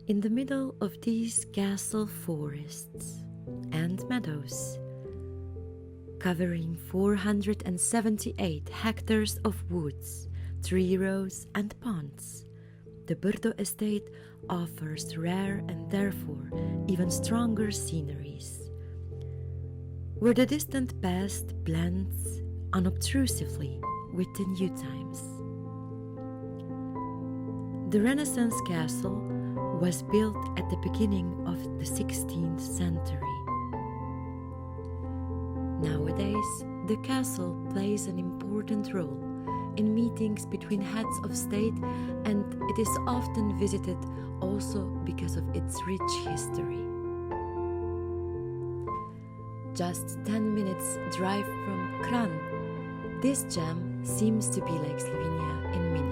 In the middle of these castle forests and meadows, covering 478 hectares of woods, tree rows and ponds, the Brdo Estate offers rare and therefore even stronger sceneries, where the distant past blends unobtrusively with the new times. The Renaissance castle was built at the beginning of the 16th century. Nowadays, the castle plays an important role in meetings between heads of state, and it is often visited also because of its rich history. Just 10 minutes drive from Kran, this gem seems to be like Slovenia in miniature.